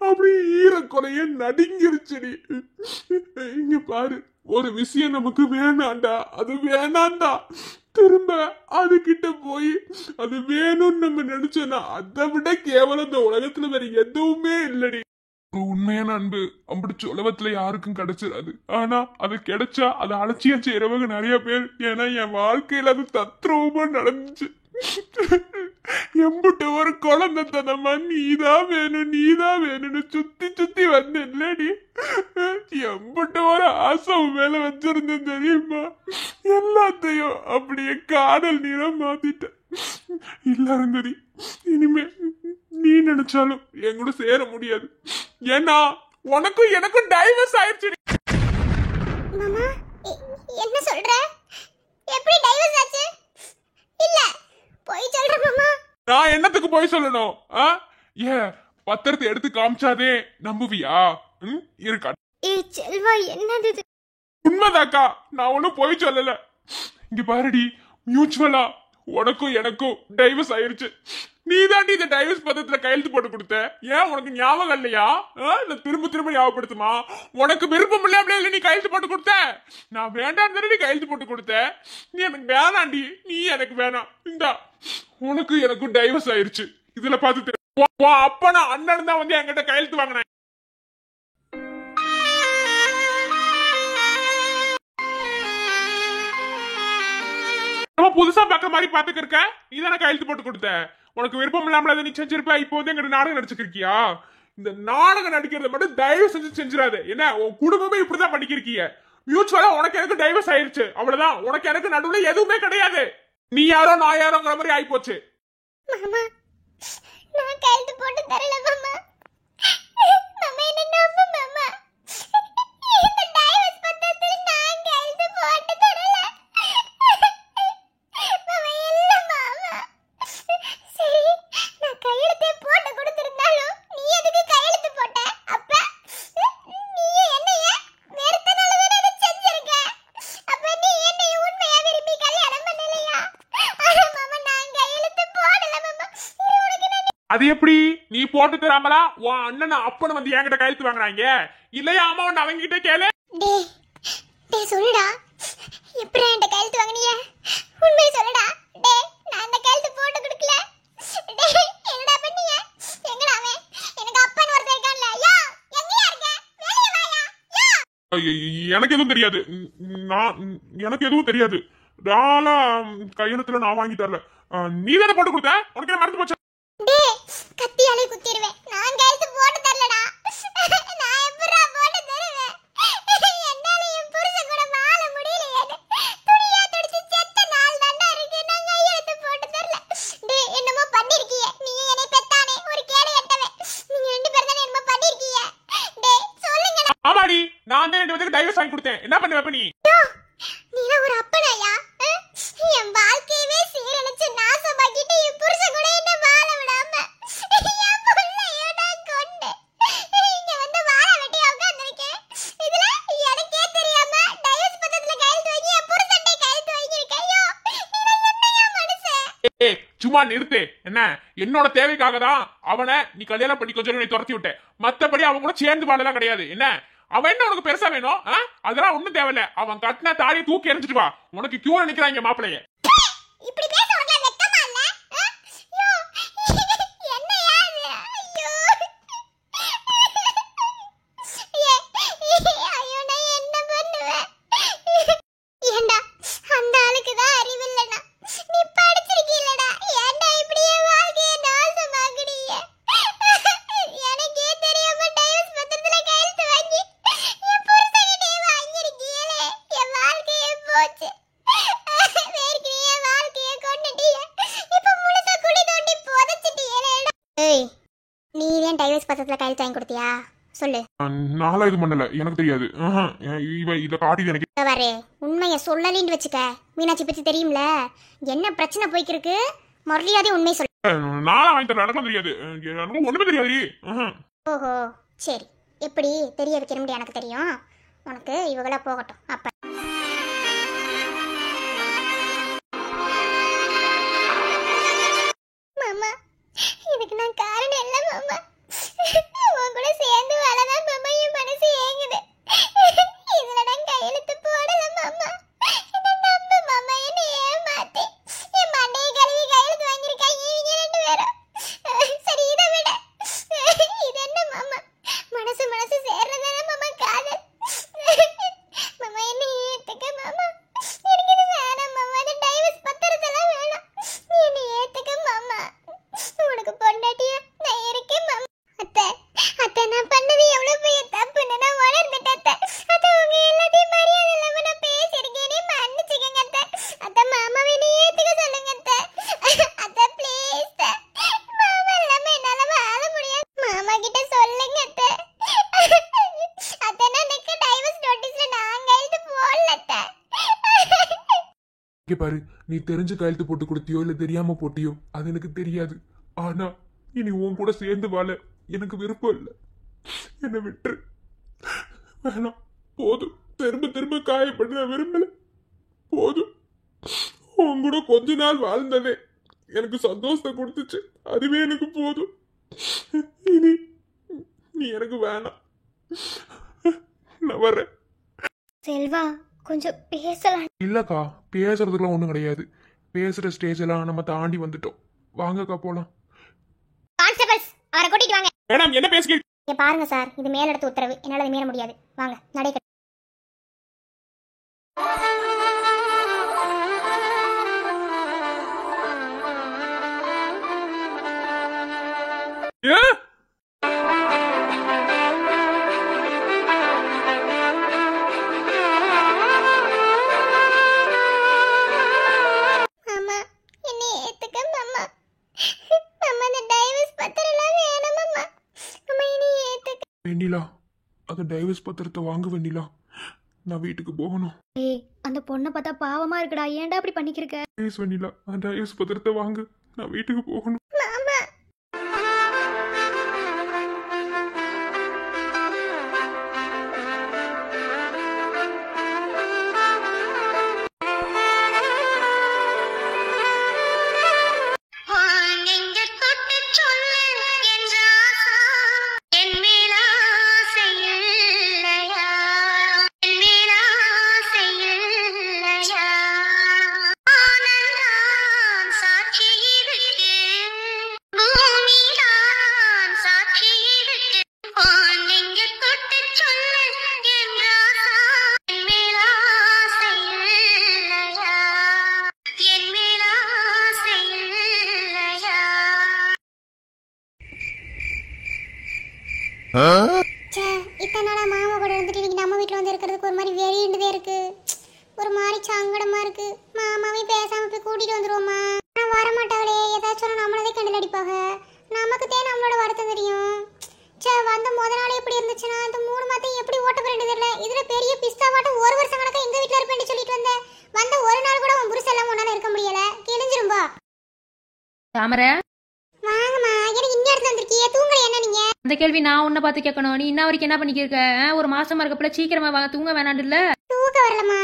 அப்படி ஈரக்குறைய நடுங்கிருச்சுடி. இங்க பாரு, ஒரு விஷயம் நமக்கு வேணாண்டா, அது வேணாண்டா. திரும்ப அது கிட்ட போய் அது வேணும்னு நம்ம நினைச்சோன்னா அதை விட கேவலம் இந்த உலகத்துல வேற எதுவுமே இல்லடி. ஒரு உண்மையான அன்பு அப்படி உலகத்துல யாருக்கும் கிடைச்சிடாது. ஆனா அது கிடைச்சா அதை அலட்சியம் செய்யறவங்க நிறைய பேர். ஏன்னா என் வாழ்க்கையில அது தத்ரூபமா நடந்துச்சு. எம்பிட்ட ஒரு குழந்தைத்தனமா நீதான் வேணும்னு சுத்தி சுத்தி வந்தேன் இல்லடி. எம்பிட்ட ஒரு ஆசை மேல வச்சிருந்தேன் தெரியுமா? எல்லாத்தையும் அப்படியே காதல் நீரம் மாத்திட்டேன். இல்ல அருந்ததி, இனிமே நீ நினைச்சாலும் என் கூட சேர முடியாது. ஏன்னா உனக்கும் எனக்கும் டைவர்ஸ் ஆயிடுச்சு. மாமா என்ன சொல்ற? எப்படி டைவர்ஸ் ஆச்சு? இல்ல போய் சொல்ற மாமா. நான் என்னத்துக்கு போய் சொல்லணும்? பத்திரத்தை எடுத்து காமிச்சாதே நம்புவியா? இருக்கா? ஏய் செல்வா, என்னது இது? உண்மைதாக்கா, நான் ஒன்னும் போய் சொல்லல. இங்க பாருடி, மியூச்சுவலா உனக்கும் எனக்கும் டைவர்ஸ் ஆயிருச்சு. நீ தாண்டி இந்த டைவர்ஸ் பத்திரத்துல கையெழுத்து போட்டு கொடுத்த. ஏன் உனக்கு ஞாபகம் இல்லையா? இல்ல திரும்ப திரும்ப ஞாபகப்படுத்துமா? உனக்கு விருப்பம் இல்ல அப்படியே நீ கையெழுத்து போட்டு கொடுத்த. நான் வேண்டாம் தானே நீ கையெழுத்து போட்டு கொடுத்த. நீ எனக்கு வேணாண்டி, நீ எனக்கு வேணாம். இந்தா உனக்கு எனக்கும் டைவர்ஸ் ஆயிருச்சு. இதுல பாத்துட்டு அப்ப நான் அண்ணன் தான் வந்து என்கிட்ட கையெழுத்து வாங்கினேன். புதுசா பாக்குற மாதிரி பாத்துக்க இருக்க. நீ தானே கையெழுத்து போட்டு கொடுத்த. உனக்கு விருப்பம் இல்லாமல நீ செஞ்சிருப்ப. இப்போ வந்து எங்க நாடகம் நடிச்சிருக்கியா? இந்த நாடகம் நடிக்கிறத மட்டும் தயவு செஞ்சு செஞ்சிடாது. என்ன உன் குடும்பமே இப்படிதான் பண்ணிக்கிறீங்க. மியூச்சுவலா உனக்கு எனக்கு டைவர்ஸ் ஆயிருச்சு, அவ்வளவுதான். உனக்கு எனக்கு நடுவுல எதுவுமே கிடையாது. நீ யாரோ நான் யாரோங்கிற மாதிரி ஆயி போச்சு. மாமா நான் கையெழுத்து போட்டு தரல மாமா. மாமா என்ன நம்பு மாமா. இந்த டைவர்ஸ் பத்திரத்துல நான் கையெழுத்து போட்டு தரல. மாமா இல்ல மாமா. சரி, நான் கையெழுத்தே போட்டு கொடுத்திருந்தாலும் நீ எதுக்கு கையெழுத்து போட்ட? அப்ப நீ என்னைய வெறுத்தனால தானே இதை செஞ்சிருக்க. அப்ப நீ என்னைய உண்மையா விரும்பி கல்யாணம் பண்ணலையா? ஆனா மாமா நான் கையெழுத்து போடல மாமா. அது எப்படி நீ போட்டு தராமலா உன் அண்ணன் அப்பன்னு வந்து என்கிட்ட கையெழுத்து வாங்குறாங்க? இல்லையா அம்மா வந்து அவங்க கிட்ட கேளு. டேய் சொல்லுடா, எப்படி என்கிட்ட கையெழுத்து வாங்குனீங்க? உண்மையை சொல்லுடா. டேய் நான் அந்த கையெழுத்து போட்டு கொடுக்கல. டேய் என்னடா பண்ணீங்க? எங்கடா அவன்? எனக்கு அப்பன் ஒருத்தன் இருக்கான்ல. யா எங்கயா இருக்க? வெளிய வாயா. யா எனக்கு எதுவும் தெரியாது. எனக்கு எதுவும் தெரியாது. கையெழுத்துல நான் வாங்கி தரல. நீ தானே போட்டு கொடுத்த. உனக்கு மறந்து போச்சு. டேய் கத்தியாலே குத்திடுவேன். நான் கையெழுத்து போட்டு தரலடா. நான் ஆமாடி, நான் தான் 2 பேருக்கு டைவர்ஸ் வாங்கி கொடுத்தேன். என்ன பண்ணுவ நீ? நீல ஒரு அப்பனாயா? என் வாழ்க்கையவே சீரழிச்சு நாசமாக்கிட்டு என் புருஷன் கூட என்ன வாழ விடாம என் புள்ளைய நான் கொண்டேன். இங்க வந்து வாழ வெட்டி உட்கார்ந்திருக்கேன். இதுல எனக்கே தெரியாம டைவர்ஸ் பத்திரத்துல கையெழுத்து வாங்கி என் புருஷன்டே கையெழுத்து வாங்கியிருக்கேன். ஐயோ, நீ என்னையா மனுஷன்? சும்மா நிறுத்து. என்ன, என்னோட தேவைக்காக தான் அவனை நீ கல்யாணம் பண்ணி கொஞ்சம் நீ துரத்தி விட்ட. மத்தபடி அவன் கூட சேர்ந்து வாழலாம் கிடையாது. என்ன அவன் என்ன உனக்கு பெருசா வேணும்? அதெல்லாம் ஒண்ணும் தேவையில்ல. அவன் கட்டின தாலியை தூக்கி எறிஞ்சிட்டு வா. உனக்கு கியூல நிக்கிறாங்க மாப்பிள்ளைய. இப்படி பேச உனக்கு வெக்கமா இல்ல? ஐயோ, என்னையா இது? ஐயோ, ஐயோ, நான் என்ன பண்ணுவேன்? ஏண்டா, அந்த ஆளுக்கு தான் அறிவில்லனா? நீ படிச்சிருக்கீலடா, ஏண்டா இப்படி என் வாழ்க்கையை நாசமாக்குறீங்க? எனக்கே தெரியாம டைவர்ஸ் பத்திரத்துல கையெழுத்து வாங்கி என் புருஷன்கிட்டே வாங்கியிருக்கீங்களே, என் வாழ்க்கையே போச்சு. வேர்க்கே என் வாழ்க்கையை கொண்டுட்டீங்க. இப்ப முழுசா குழி தோண்டி புதைச்சிட்டீங்களேடா. ஏய், நீ ஏன் டைவர்ஸ் பத்திரத்துல கையெழுத்து வாங்கி கொடுத்தியா? சொல்லு. நாளா இது பண்ணல, எனக்கு தெரியாது. இவ இத காட்டிது எனக்கு. வரே, உண்மையை சொல்லலின்னு வச்சுக்க. மீனாட்சி பத்தி தெரியும்ல, என்ன பிரச்சனை போய்க்கிருக்கு? மரியாதை உண்மை சொல்லு. நாளா வாங்கி தரல, எனக்கும் தெரியாது. எனக்கு ஒண்ணுமே தெரியாது. ஓஹோ, சரி. எப்படி தெரிய வைக்கணும்னு எனக்கு தெரியும். உனக்கு இவங்களா போகட்டும். அப்ப மாமா, இதுக்கு நான் காரணம் இல்ல மாமா. உன் கூட சேர்ந்து வாழதான் மாமா என் மனசு ஏங்குது. இதுல நான் கையெழுத்து போடல மாமா. என்ன நம்பு மாமா, என்ன ஏமாத்தி என் மண்டையை கழுவி கையெழுத்து வாங்கியிருக்காங்க இவங்க 2 பேரும். சரி, இதை விட இது என்ன மாமா, மனசு மனசு சேர்றதானே மாமா காதல். மாமா, என்ன ஏத்துக்க மாமா. எனக்கு இது வேணாம் மாமா. இந்த டைவர்ஸ் பத்திரத்தெல்லாம் வேணாம். நீ என்ன ஏத்துக்க மாமா. உனக்கு பொண்டாட்டியா நான் இருக்கேன் மாமா. அத்தை, அத்தை, நான் பண்ணது எவ்வளவு பெரிய தப்புன்னு நான் உணர்ந்துட்டேன் அத்தை. அத்தை, உங்க எல்லாத்தையும் மரியாதை இல்லாம நான் பேசியிருக்கேனே, மன்னிச்சுக்கங்க அத்தை. அத்தை, மாமாவை நீ ஏத்துக்க சொல்லுங்க அத்தை. அத்தை, ப்ளீஸ் அத்தை. மாமா இல்லாம என்னால வாழ முடியாது. மாமா கிட்ட சொல்லுங்க அத்தை. அத்தை, நான் எனக்கு டைவர்ஸ் நோட்டீஸ்ல நான் கையெழுத்து போடல அத்தை. இங்க பாரு, நீ தெரிஞ்சு கையெழுத்து போட்டு கொடுத்தியோ இல்ல தெரியாம போட்டியோ அது எனக்கு தெரியாது. ஆனா இனி உன் கூட சேர்ந்து வாழ எனக்கு விருப்பம் இல்லை. என்னை விட்டுரு. வேணாம், போதும். திரும்ப திரும்ப காயப்பட்டு நான் விரும்பல. போதும். உன் கூட கொஞ்ச நாள் வாழ்ந்ததே எனக்கு சந்தோஷத்தை கொடுத்துச்சு. அதுவே எனக்கு போதும். இனி நீ எனக்கு வேணாம். நான் வர்றேன். செல்வா, கொஞ்சம் பேசலாம். இல்லக்கா, பேசுறதுக்குலாம் ஒண்ணும் கிடையாது. பேசுற ஸ்டேஜ் எல்லாம் நம்ம தாண்டி வந்துட்டோம். வாங்கக்கா போலாம். கான்ஸ்டபிள்ஸ், அவரை கூட்டிட்டு வாங்க. மேடம், என்ன பேசுகிறீங்க? இங்க பாருங்க சார், இது மேலிடத்து உத்தரவு. என்னால மீற முடியாது. வாங்க, நடை. மாமா, என்னை ஏத்துக்க மாமா. மாமா, இந்த டைவர்ஸ் பத்திரம்லாம் வேணாம் மாமா. மாமா, என்னை ஏத்துக்க. வெண்ணிலா, அந்த டைவர்ஸ் பத்திரத்தை வாங்க வெண்ணிலா. நான் வீட்டுக்கு போகணும். ஏய், அந்த பொண்ணை பார்த்தா பாவமா இருக்குடா. ஏன்டா அப்படி பண்ணிக்கிருக்க? ப்ளீஸ் வெண்ணிலா, அந்த டைவர்ஸ் பத்திரத்தை வாங்க. நான் வீட்டுக்கு போகணும். மாமா, இத்தனை நாளா மாமா கூட இருந்துட்டு இன்னைக்கு நம்ம வீட்டுல வந்து இருக்கிறதுக்கு ஒரு மாதிரி வெறிண்டுதே இருக்கு. ஒரு மாதிரி சங்கடமா இருக்கு. மாமாவையும் பேசாம போய் கூட்டிட்டு வந்துருவோமா? நான் வரமாட்டாங்களே, ஏதாச்சும் நம்மளதே கண்டில் அடிப்பாங்க. நமக்கு நம்மளோட வருத்தம் தெரியும். வந்த முத நாளே எப்படி இருந்துச்சுன்னா இந்த 3 மாதம் எப்படி தாமரை. வாங்கம்மா, எனக்கு இந்த இடத்துல வந்திருக்கீங்க, தூங்கல என்ன நீங்க? அந்த கேள்வி நான் உன்னை பார்த்து கேட்கணும். நீ இன்ன வரைக்கும் என்ன பண்ணிக்கிருக்க? ஒரு மாசமா இருக்கப்பல சீக்கிரமா வாங்க, தூங்க வேணாண்டு இல்ல? தூக்கம் வரலம்மா.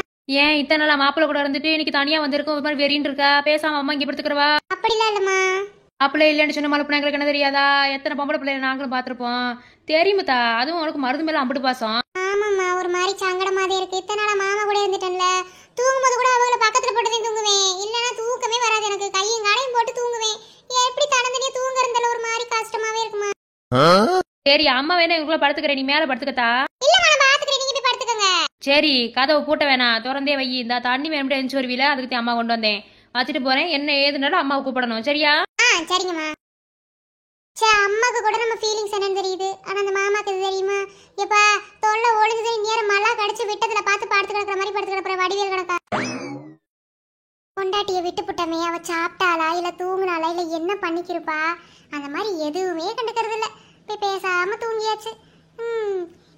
ஏன் இத்தனை நாளா மாப்பிள்ள கூட இருந்துட்டு இன்னைக்கு தனியா வந்திருக்கும் ஒரு மாதிரி வெறின்னு இருக்கா? பேசாம அம்மா இங்க படுத்துக்கிறவா? அப்படிலாம் இல்லம்மா. மாப்பிள்ளை இல்லைன்னு சொன்ன மலுப்புனா எங்களுக்கு என்ன தெரியாதா? எத்தனை பொம்பளை பிள்ளைங்க நாங்களும் பார்த்துருப்போம். தெரியுமுத்தா, அதுவும் உனக்கு மருந்து மேல அம்புட்டு பாசம். ஆமாம்மா, ஒரு மாதிரி சங்கடமாதே இருக்கு. இத்தனை நாளா மாமா கூட இருந்துட்டேன்ல, தூங்கும்போது கூட அவங்கள பக்கத்துல போட்டு தூங்குவேன். இல்லைன்னா தூக்கமே வராது எனக்கு. கையும் காலையும் போட்டு தூங்குவேன். எப்படி தனந்தனியா தூங்குறதுல ஒரு மாதிரி கஷ்டமாவே இருக்குமா? சரி, அம்மா வேணா எங்களுக்குள்ள படுத்துக்கிறேன், நீ மேல படுத்துக்கத்தா. இல்லம்மா, நான் பாத்துக்கிறேன், நீங்க போய் படுத்துக்கங்க. சரி, கதவை பூட்ட வேணாம், திறந்தே வை. இந்த தண்ணி வேணும் எரிஞ்சு வருவில, அதுக்கு அம்மா கொண்டு வந்தேன். வச்சுட்டு போறேன். என்ன ஏதுனாலும் அம்மாவை கூப்பிடணும், சரியா? சரிங்கம்மா. சே, அம்மாக்கு கூட நம்ம ஃபீலிங்ஸ் என்னன்னு தெரியுது. ஆனா அந்த மாமாக்கு இது தெரியுமா? எப்பா தொல்லை ஒளிஞ்சது நேரம் மழை கடிச்சு விட்டதுல பார்த்து படுத்து கிடக்குற மாதிரி படுத்து கிடக்குற வடிவேல் கிடக்கா. பொண்டாட்டியை விட்டு புட்டமே, அவ சாப்பிட்டாளா இல்ல தூங்குனாளா இல்ல என்ன பண்ணிக்கிருப்பா? அந்த மாதிரி எதுவுமே கண்டுக்கிறது இல்ல. போய் பேசாம தூங்கியாச்சு.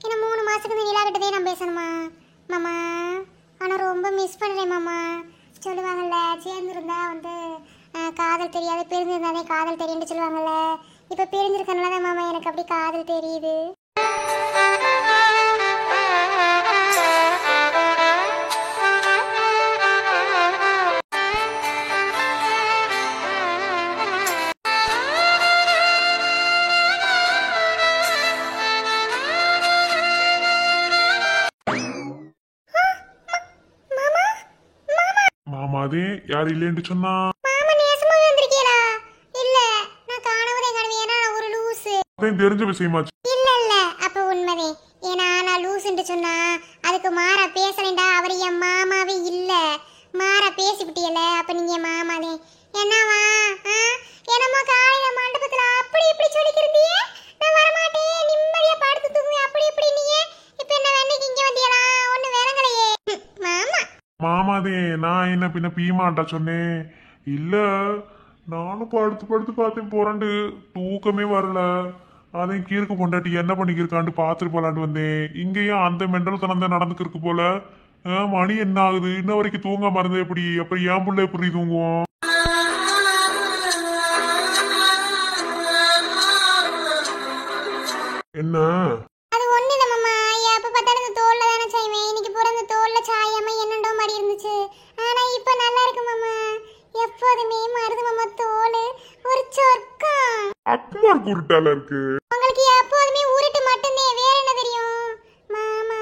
இன்னும் 3 மாசத்துக்கு இந்த நிலா கிட்டதே நான் பேசணுமா மாமா? ஆனா ரொம்ப மிஸ் பண்றேன் மாமா. சொல்லுவாங்கல்ல, சேர்ந்துருந்தா வந்து காதல் தெரியாது, பிரிஞ்சிருந்தாலே காதல் தெரியும்னு சொல்லுவாங்கல்ல. இப்ப பிரிஞ்சிருக்கனால தான் மாமா எனக்கு அப்படி காதல் தெரியுது. மாமா அதே யார் இல்லைன்னு சொன்னா? தெரிஞ்ச விஷயமாச்சு. இல்ல அப்ப உண்மைதே. ஏன்னா நான் லூசுன்னு சொன்னா அதுக்கு மாறா பேசலண்டா. அவர் என் மாமாவே இல்ல, மாறா பேசிவிட்டியல. அப்ப நீங்க மாமாதே. என்னவா? என்னம்மா காலையில மண்டபத்துல அப்படி இப்படி சொல்லிக்கிருந்தியே, நான் வரமாட்டேன் நிம்மதியா படுத்து தூங்குவேன் அப்படி இப்படி நீங்க. இப்ப என்ன வேண்டைக்கு இங்க வந்தியலா? ஒண்ணு வேறங்களையே மாமா. மாமாதே, நான் என்ன பின்ன பீமாட்டா சொன்னேன்? இல்ல, நானும் படுத்து படுத்து பார்த்தேன் போறாண்டு, தூக்கமே வரல. அதையும் கீருக்கு பொண்டாட்டி என்ன பண்ணிக்கிருக்காண்டு பாத்துட்டு போலாண்டு வந்தேன். இங்கேயும் அந்த மெண்டல் தனம் தான் நடந்துக்கிருக்கு போல. மணி என்ன ஆகுது, இன்ன வரைக்கும் தூங்காம இருந்தது எப்படி? அப்புறம் என் பிள்ளை எப்படி தூங்குவோம்? என்ன அது ஒண்ணு இல்ல மாமா. எப்ப பார்த்தாலும் இந்த தோல்ல தானே சாய்வேன். இன்னைக்கு பூரா இந்த தோல்ல சாயாம என்னண்டோ மாதிரி இருந்துச்சு. ஆனா இப்ப நல்லா இருக்கு மாமா. எப்போதுமே மருது மாமா தோல் ஒரு சொர்க்கம். அக்குமார் குருட்டால இருக்கு. உங்களுக்கு எப்போதுமே உருட்டு மட்டும்தான், வேற என்ன தெரியும் மாமா?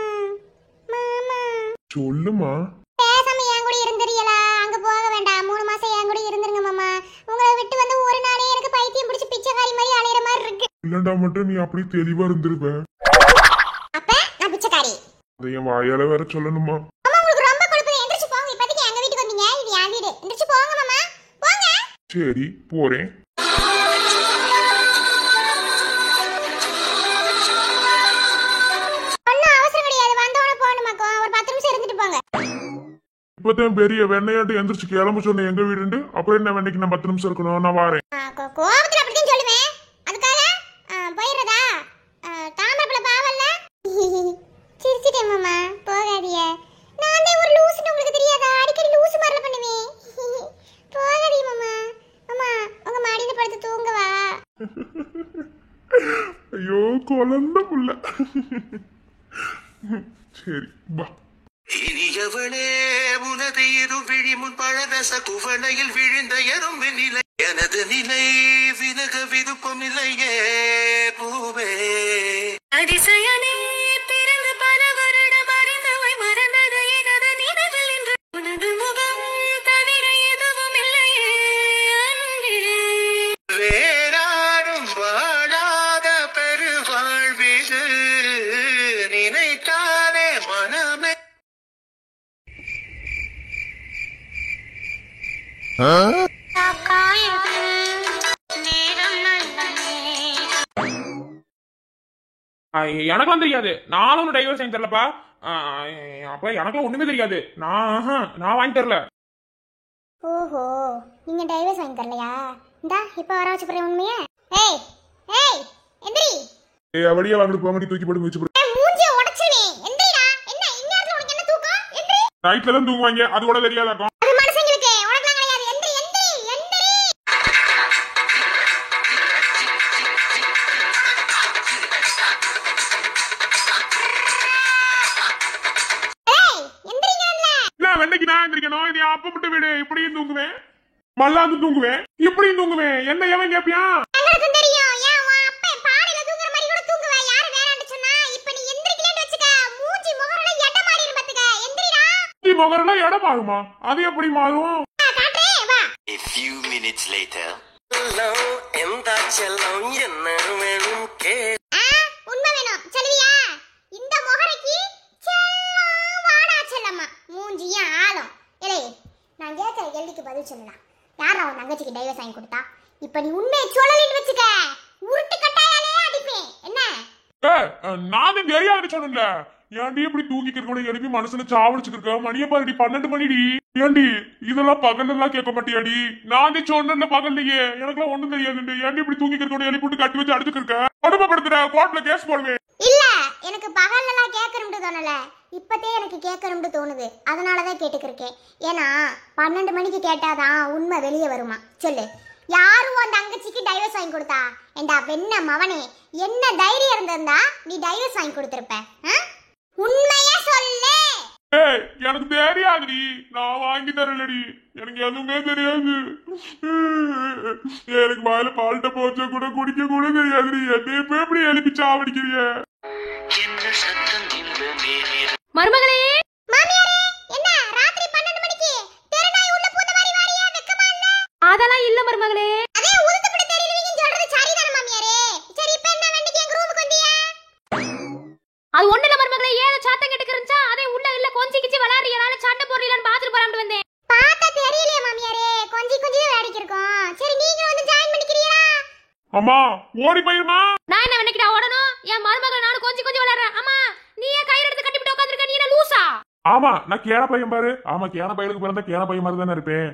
மாமா சொல்லுமா. பேசாம என் கூட இருந்துறீங்களா? அங்க போக வேண்டாம், 3 மாசம் என் கூட இருந்துருங்க மாமா. உங்களை விட்டு வந்து ஒரு நாளே எனக்கு பைத்தியம் பிடிச்சி பிச்சைக்காரி மாதிரி அலையிற மாதிரி இருக்கு. இல்லண்டா மட்டும் நீ அப்படி தெளிவா இருந்திருப்ப. அப்ப நான் பிச்சைக்காரி? அதை என் வாயால வேற சொல்லணுமா? மாமா உங்களுக்கு ரொம்ப கொழுப்பு. எந்திரச்சு போங்க. இப்போதைக்கு எங்க வீட்டுக்கு வந்தீங்க, இது என் வீடு. எந்திரச்சு போங்க மாமா, போங்க. சரி போறேன். இப்பதான் பெரிய வெண்ணையாட்டு எந்திரிச்சு கிளம்ப சொன்ன எங்க வீடு. அப்புறம் என்ன வெண்ணைக்கு நான் 10 நிமிஷம் இருக்கணும், நான் வாரேன். கோபத்துல அப்படிதான் சொல்லுவேன். அதுக்காக போயிடுறதா? தாமரப்பழ பாவல்ல. சிரிச்சிட்டேன் மாமா, போகாதீங்க. நான் தான் ஒரு லூசுன்னு உங்களுக்கு தெரியாதா? அடிக்கடி லூசு மாதிரில பண்ணுவேன். போகாதீங்க மாமா. மாமா உங்க மாடியில படுத்து தூங்கவா? ஐயோ குழந்தை புள்ள. சரி பா. இனியவளே உனது இரு விழி முன் பழதச குவளையில் விழுந்த எறும்பு நிலை எனது நிலை விலக விருப்பம் இல்லையே பூவே அதிசயனே பிறந்து பல வருடம் அறிந்தவை மறந்தது எனது நினைவில் என்று உனது முகம் தவிர எதுவும் இல்லையே வேறாரும் வாழாத பெருவாழ்விது நினைத்தானே மனமே. எனக்கெல்லாம் தெரியாது. நானும் டைவர்ஸ் வாங்கி தரலப்பா. அப்ப எனக்கெல்லாம் ஒண்ணுமே தெரியாது. நான் வாங்கி தரல. ஓஹோ, நீங்க டைவர்ஸ் வாங்கி தரலையா? இந்தா இப்ப வர வச்சு போறேன் உண்மையா? ஏய் ஏய் எந்திரி. வழியா வாங்கிட்டு போங்கடி, தூக்கி போட்டு வச்சு போடு. மூஞ்சிய உடைச்சனே. எந்திரிடா. என்ன இன்னொரு உனக்கு என்ன தூக்கம்? எந்திரி. நைட்ல தான் தூங்குவாங்க, அது கூட தெரியாதாக்கும். அது மனுஷங்களுக்கு, உனக்கு கிடையாது. எந்திரி எந்திரி எந்திரி. தான் எந்திரிக்கணும். இது அப்ப மட்டும் விடு. இப்படியும் தூங்குவேன், மல்லாந்து தூங்குவேன், இப்படியும் தூங்குவேன். என்ன எவன் கேப்பியான்? எங்களுக்கும் தெரியும். ஏன் உன் அப்பன் பாடையில தூங்குற மாதிரி கூட தூங்குவ. யாரு வேணாம்னு சொன்னா? இப்ப நீ எந்திரிக்கலன்னு வச்சுக்க, மூஞ்சி முகரல எட்ட மாறிடும் பாத்துக்க. எந்திரிடா. முகரெல்லாம் இடம் மாறுமா? அது எப்படி மாறும்? காட்டுறேன் வா. A few minutes later. எந்த செல்லம் என்ன வேணும் கே உண்மை வேணும் சொல்லுவியா? இந்த முகரைக்கு செல்லம் வாடா செல்லம்மா. மூஞ்சியா ஆளும். ஏலே நான் கேட்கிற கேள்விக்கு பதில் சொல்லலாம். யாரா அவன் தங்கச்சிக்கு டைவர்ஸ் வாங்கி கொடுத்தா? இப்ப நீ உண்மையை சொல்லலின்னு வச்சுக்க, உருட்டு கட்டாயாலே அடிப்பேன். என்ன நான் தெரியாது சொன்னல. ஏன்டி இப்படி தூங்கிக்கிறோட எழுப்பி மனசுல சாவடிச்சுக்க? மணிய பாருடி 12 மணிடி. ஏண்டி இதெல்லாம் பகல்லாம் கேட்க மாட்டியாடி? நான் சொன்ன பகல்லையே எனக்குலாம் ஒண்ணும் தெரியாது. ஏன்டி இப்படி தூங்கிக்கிறோட எழுப்பி போட்டு கட்டி வச்சு அடிச்சுக்க? கொடுமைப்படுத்துற, கோர்ட்ல கேஸ் போடுவேன். இல்ல எனக்கு பகல்லலாம் கேட்கணும்னு தோணல, இப்பதே எனக்கு கேட்கணும்னு தோணுது. அதனாலதான் கேட்டுக்கிருக்கேன். ஏன்னா 12 மணிக்கு கேட்டாதான் உண்மை வெளியே வருமா? சொல்லு, யாரும் உன் தங்கச்சிக்கு டைவர்ஸ் வாங்கி கொடுத்தா? ஏண்டா வெண்ண மவனே, என்ன தைரியம் இருந்திருந்தா நீ டைவர்ஸ் வாங்கி கொடுத்திருப்ப? உண்மையா சொல்லு. எனக்கு தெரியாதுடி, நான் வாங்கி தரலடி. எனக்கு எதுவுமே தெரியாது. எனக்கு வாயில பால்ட்ட போச்ச கூட குடிக்க கூட தெரியாதுடி. என்ன இப்ப எப்படி எழுப்பி சாவடிக்கிறிய? மருமகளே, மாமியாரே, என்ன ராத்திரி 12 மணிக்கு தெருநாய் உள்ள பூந்த மாதிரி வாரியா? வெக்கமா இல்ல? அதெல்லாம் இல்ல மருமகளே. அதே உளுந்துபடி தெரியலன்னு சொல்றது சரிதானே மாமியாரே? சரி இப்ப என்ன வேண்டிக்கு எங்க ரூமுக்கு வந்தியா? அது ஒண்ணு இல்ல மருமகளே, ஏதோ சாத்தம் கேட்டுக்கிறச்சா அதே உள்ள இல்ல கொஞ்சி கிச்சி விளையாடுறீங்களால சண்டை போடுறீங்களான்னு பாத்துட்டு போறாமட்டு வந்தேன். பாத்தா தெரியலையே மாமியாரே, கொஞ்சம் வேடிக்கை இருக்கும். சரி நீங்க வந்து ஜாயின் பண்ணிக்கிறீங்களா? அம்மா ஓடி போயிருமா? நான் என்ன நினைக்கிறா ஓடணும்? என் மருமகள் நானும் கொஞ்சி விளையாடுறேன். அம்மா நீ ஏன் கயிறு எடுத்து கட்டிவிட்டு உட்காந்துருக்க? நீ என்ன லூசா? ஆமா நான் கேன பையன் பாரு. ஆமா கேன பையனுக்கு பிறந்த கேன பையன் மாதிரி தானே இருப்பேன்.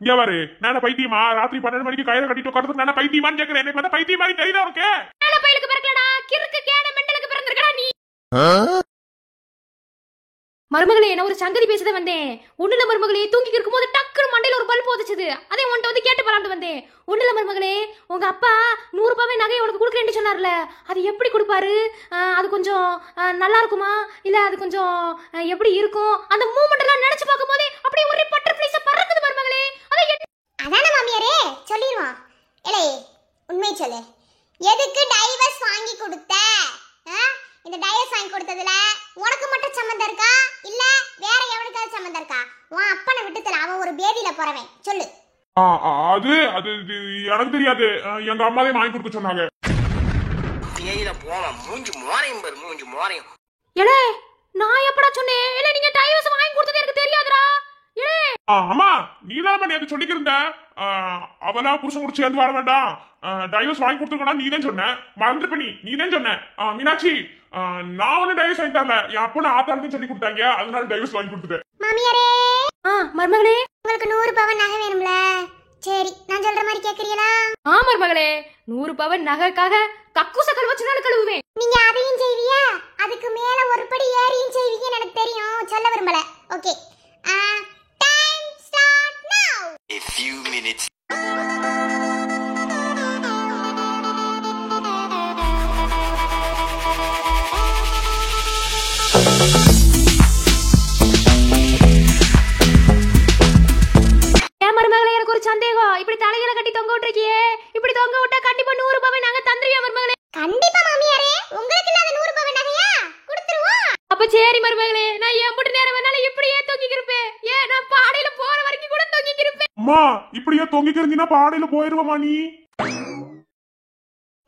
இங்க பாரு, நான் பைத்தியமா? ராத்திரி 12 மணிக்கு கயிறு கட்டிட்டு உட்காந்து நான் பைத்தியமான்னு கேக்குறேன். எனக்கு வந்து பைத்தியம் மாதிரி தெரியுதா உனக்கு? கேன பையலுக்கு பிறக்கலடா, கிறுக்கு கேன மெண்டலுக்கு பிறந்திருக்கடா நீ. மருமகளே, நான் ஒரு சங்கதி பேசத வந்தேன். ஒண்ணுல மருமகளே, தூங்கி இருக்கும்போது டக்குனு மண்டையில ஒரு பல்ப் போச்சுது. அதே உன்கிட்ட வந்து கேட்டு போலாம்னு வந்தேன். ஒண்ணுல மருமகளே, உங்க அப்பா 100 ரூபாய் நகை உனக்கு கொடுக்குறேன்னு சொன்னார்ல, அது எப்படி கொடுப்பாரு? அது கொஞ்சம் நல்லா இருக்குமா இல்ல அது கொஞ்சம் எப்படி இருக்கும்? அந்த மூமெண்ட் எல்லாம் நினைச்சு பார்க்கும் போதே அப்படியே ஒரே பட்டர்ஃப்ளைஸ் பறக்குது மருமகளே. அதானே மாமியாரே, சொல்லிடுவோம். ஏலே உண்மை சொல்லு, எதுக்கு டைவர்ஸ் வாங்கி கொடுத்த? இந்த டைவர்ஸ் வாங்கி கொடுத்ததுல உனக்கு மட்டும் சம்மந்தம் இருக்கா இல்ல வேற எவனுக்காவது சம்மந்தம் இருக்கா? உன் அப்பனை விட்டுத்துல அவன் ஒரு பேதியில போறவன். சொல்லு. அது அது எனக்கு தெரியாது. எங்க அம்மாவே வாங்கி கொடுக்க சொன்னாங்க. தேயில போலாம் மூஞ்சி மோரையும் பாரு, மூஞ்சி மோரையும். ஏலே நான் எப்படா சொன்னேன்? இல்ல நீங்க டைவர்ஸ் வாங்கி கொடுத்தது எனக்கு தெரியாதுடா. ஏலே அம்மா நீதான் நேத்து சொல்லிக்கிருந்த. அவளா புருஷன் கூட சேர்ந்து வர வேண்டாம், டைவர்ஸ் வாங்கி கொடுத்துருக்கா நீதான் சொன்ன. மறந்துட்டு பண்ணி நீதான் சொன்ன. மீனாட்சி, நான் ஒண்ணு டைவர்ஸ் வாங்கி தரல. என் அப்பா ஆத்தாளுக்கு சொல்லி கொடுத்தாங்க, அதனால டைவர்ஸ் வாங்கி கொடுத்துட்டேன். மாமியாரே, மருமகளே, உங்களுக்கு 100 பவன் நகை வேணும்ல? சரி நான் சொல்ற மாதிரி கேக்குறீங்களா? மருமகளே, 100 பவன் நகைக்காக கக்கு சக்கல் வச்சுனாலும் கழுவுவேன். நீங்க அதையும் செய்வியா? அதுக்கு மேல ஒரு படி ஏறியும் செய்வீங்கன்னு எனக்கு தெரியும், சொல்ல விரும்பல. ஓகே, டைம் ஸ்டார்ட் நவ. A few minutes. மருமகளே, எனக்கு ஒரு சந்தேகம். இப்படி தலையில கட்டி தொங்க விட்டுருக்கியே, இப்படி தொங்க விட்டா கண்டிப்பா 100 பவன் நாங்க தந்துருவியா மருமகளே? கண்டிப்பா மாமியாரே, உங்களுக்கு இல்லாத 100 பவன் நகையா கொடுத்துருவோம். அப்ப சரி மருமகளே, நான் எம்புட்டு நேரம் வேணாலும் இப்படியே தொங்கிக்கிருப்பேன். ஏன் நான் பாடையில போற வரைக்கும் கூட தொங்கிக்கிருப்பேன். அம்மா இப்படியே தொங்கிக்கிறீங்கன்னா பாடையில போயிருவமா நீ?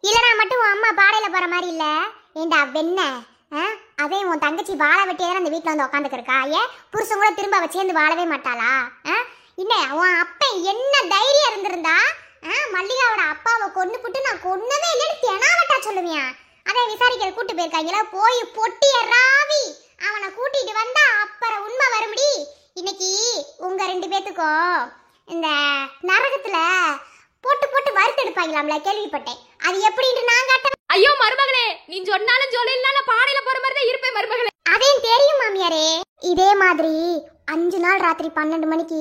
இல்லனா மட்டும் உன் அம்மா பாடையில போற மாதிரி இல்ல. ஏண்டா வெண்ண, அதே உன் தங்கச்சி வாழ வெட்டியே அந்த வீட்டுல வந்து உட்காந்துக்கிருக்கா. ஏன் புருஷன் கூட திரும்ப அவ சேர்ந்து வாழவே மாட்டாளா? இல்ல உன் அப்பன் என்ன தைரியம் இருந்திருந்தா மல்லிகாவோட அப்பாவை கொண்டு புட்டு நான் கொன்னவே இல்லைன்னு தெனாவட்டா சொல்லுவியா? அதை விசாரிக்கிற கூட்டு போயிருக்காங்களா? போய் பொட்டிய ராவி அவனை கூட்டிட்டு வந்தா அப்புறம் உண்மை வரும்படி. இன்னைக்கு உங்க 2 பேத்துக்கும் இந்த நரகத்துல போட்டு போட்டு வறுத்து எடுப்பாங்களாம்ல, கேள்விப்பட்டேன். அது எப்படின்னு நான் காட்ட. ஐயோ மருமகளே, நீ சொன்னாலும் சொல்லலாம் பாடையில போற மாதிரி தான் இருப்பேன் மருமகளே. அதையும் தெரியும் மாமியாரே. இதே மாதிரி 5 நாள் ராத்திரி 12 மணிக்கு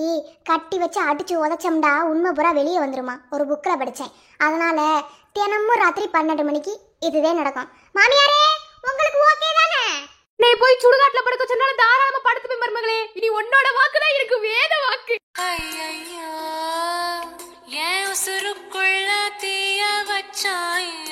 கட்டி வச்சு அடிச்சு உதச்சோம்டா உண்மை பூரா வெளியே வந்துருமா, ஒரு புக்ல படிச்சேன். அதனால தினமும் ராத்திரி 12 மணிக்கு இதுவே நடக்கும். மாமியாரே உங்களுக்கு ஓகே தானே? நீ போய் சுடுகாட்டுல படுக்க சொன்னாலும் தாராளமா படுத்துப்பேன் மருமகளே. இனி உன்னோட வாக்குதான் எனக்கு வேத வாக்கு. ஐயையோ, என் உசுருக்குள்ள தீய வச்சாய்